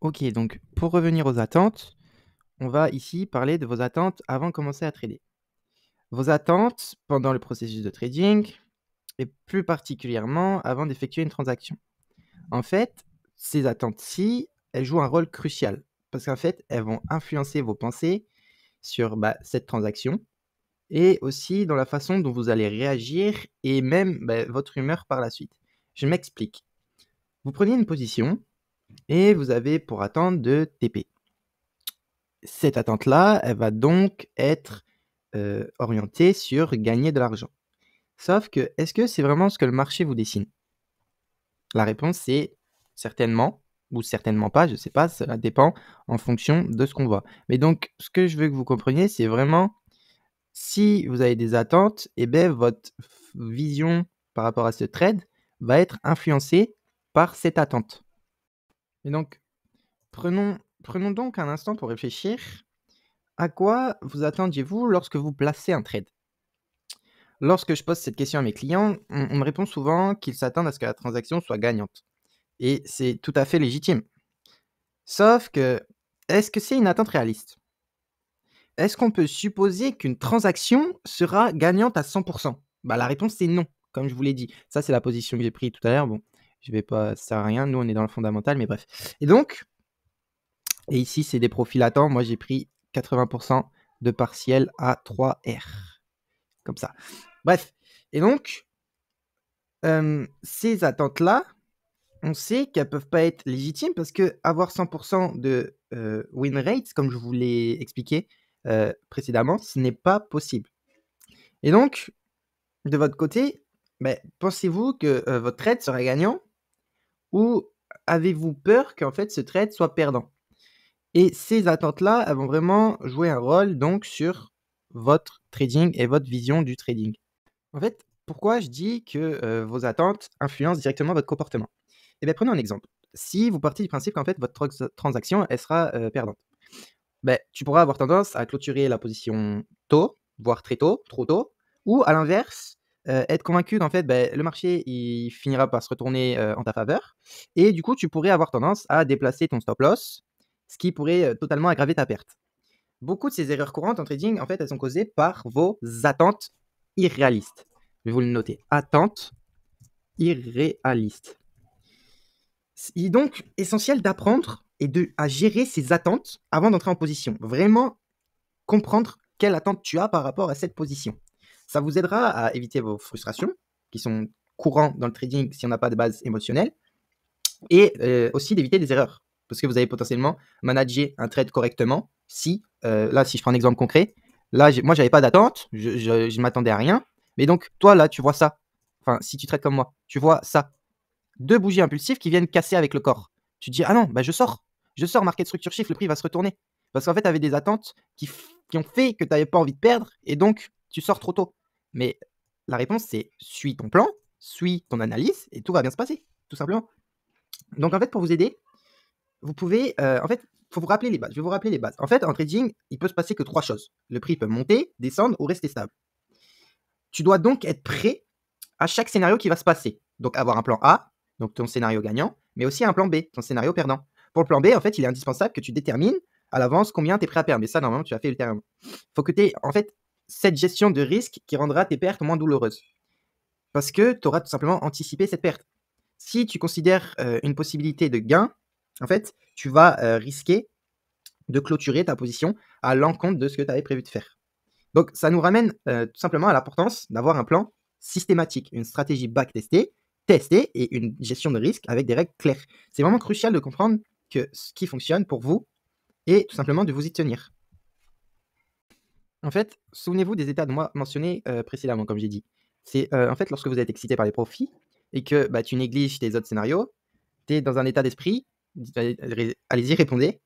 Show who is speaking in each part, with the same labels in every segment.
Speaker 1: Ok, donc pour revenir aux attentes, on va ici parler de vos attentes avant de commencer à trader. Vos attentes pendant le processus de trading et plus particulièrement avant d'effectuer une transaction. En fait, ces attentes-ci, elles jouent un rôle crucial parce qu'en fait, elles vont influencer vos pensées sur cette transaction et aussi dans la façon dont vous allez réagir et même votre humeur par la suite. Je m'explique. Vous prenez une position et vous avez pour attente de TP. Cette attente-là, elle va donc être orientée sur gagner de l'argent. Sauf que, est-ce que c'est vraiment ce que le marché vous dessine? La réponse c'est certainement ou certainement pas, je ne sais pas, cela dépend en fonction de ce qu'on voit. Mais donc, ce que je veux que vous compreniez, c'est vraiment si vous avez des attentes, et bien votre vision par rapport à ce trade va être influencée par cette attente. Et donc, prenons donc un instant pour réfléchir. À quoi vous attendiez-vous lorsque vous placez un trade? Lorsque je pose cette question à mes clients, on me répond souvent qu'ils s'attendent à ce que la transaction soit gagnante. Et c'est tout à fait légitime. Sauf que, est-ce que c'est une attente réaliste? Est-ce qu'on peut supposer qu'une transaction sera gagnante à 100%? La réponse c'est non, comme je vous l'ai dit. Ça, c'est la position que j'ai prise tout à l'heure. Bon, je vais pas, ça sert à rien. Nous, on est dans le fondamental, mais bref. Et donc, et ici, c'est des profils latents. Moi, j'ai pris 80% de partiel à 3R. Comme ça. Bref. Et donc, ces attentes-là, on sait qu'elles peuvent pas être légitimes parce que avoir 100% de win rate, comme je vous l'ai expliqué précédemment, ce n'est pas possible. Et donc, de votre côté, pensez-vous que votre trade sera gagnant ou avez-vous peur qu'en fait ce trade soit perdant? Et ces attentes-là, elles vont vraiment jouer un rôle donc sur votre trading et votre vision du trading. En fait, pourquoi je dis que vos attentes influencent directement votre comportement? Eh bien, prenons un exemple. Si vous partez du principe qu'en fait votre transaction, elle sera perdante, tu pourras avoir tendance à clôturer la position tôt, voire très tôt, trop tôt, ou à l'inverse, être convaincu qu'en fait, le marché, il finira par se retourner en ta faveur. Et du coup, tu pourrais avoir tendance à déplacer ton stop loss, ce qui pourrait totalement aggraver ta perte. Beaucoup de ces erreurs courantes en trading, en fait, elles sont causées par vos attentes irréalistes. Je vais vous le noter. Attentes irréalistes. Il est donc essentiel d'apprendre et à gérer ses attentes avant d'entrer en position. Vraiment comprendre quelle attente tu as par rapport à cette position. Ça vous aidera à éviter vos frustrations, qui sont courantes dans le trading si on n'a pas de base émotionnelle, et aussi d'éviter des erreurs. Parce que vous allez potentiellement manager un trade correctement si, là, si je prends un exemple concret, là, moi, j'avais pas d'attente, je m'attendais à rien, mais donc, toi, là, tu vois ça. Enfin, si tu traites comme moi, tu vois ça. Deux bougies impulsives qui viennent casser avec le corps. Tu te dis, ah non, je sors. Je sors, marqué de structure shift, le prix va se retourner. Parce qu'en fait, tu avais des attentes qui ont fait que tu n'avais pas envie de perdre, et donc, tu sors trop tôt. Mais la réponse, c'est suis ton plan, suis ton analyse, et tout va bien se passer, tout simplement. Donc, en fait, pour vous aider, vous pouvez, en fait, il faut vous rappeler les bases. Je vais vous rappeler les bases. En fait, en trading, il peut se passer que 3 choses. Le prix peut monter, descendre ou rester stable. Tu dois donc être prêt à chaque scénario qui va se passer. Donc, avoir un plan A, donc ton scénario gagnant, mais aussi un plan B, ton scénario perdant. Pour le plan B, en fait, il est indispensable que tu détermines à l'avance combien tu es prêt à perdre. Mais ça, normalement, tu as fait ultérieurement. Il faut que tu aies, en fait, cette gestion de risque qui rendra tes pertes moins douloureuses. Parce que tu auras tout simplement anticipé cette perte. Si tu considères une possibilité de gain, en fait, tu vas risquer de clôturer ta position à l'encontre de ce que tu avais prévu de faire. Donc, ça nous ramène tout simplement à l'importance d'avoir un plan systématique, une stratégie backtestée, testée et une gestion de risque avec des règles claires. C'est vraiment crucial de comprendre que ce qui fonctionne pour vous et tout simplement de vous y tenir. En fait, souvenez-vous des états de moi mentionnés précédemment, comme j'ai dit. C'est en fait lorsque vous êtes excité par les profits et que tu négliges les autres scénarios, tu es dans un état d'esprit. Allez-y, répondez.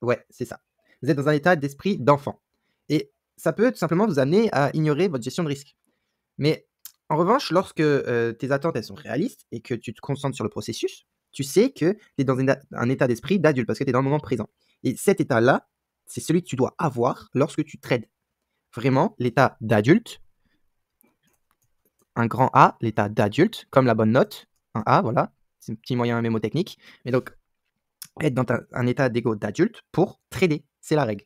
Speaker 1: Ouais, c'est ça. Vous êtes dans un état d'esprit d'enfant. Et ça peut tout simplement vous amener à ignorer votre gestion de risque. Mais en revanche, lorsque tes attentes elles sont réalistes et que tu te concentres sur le processus, tu sais que tu es dans un état d'esprit d'adulte parce que tu es dans le moment présent. Et cet état-là, c'est celui que tu dois avoir lorsque tu trades. Vraiment, l'état d'adulte, un grand A, l'état d'adulte, comme la bonne note, un A, voilà, c'est un petit moyen mémotechnique. Mais donc, être dans un état d'ego d'adulte pour trader. C'est la règle.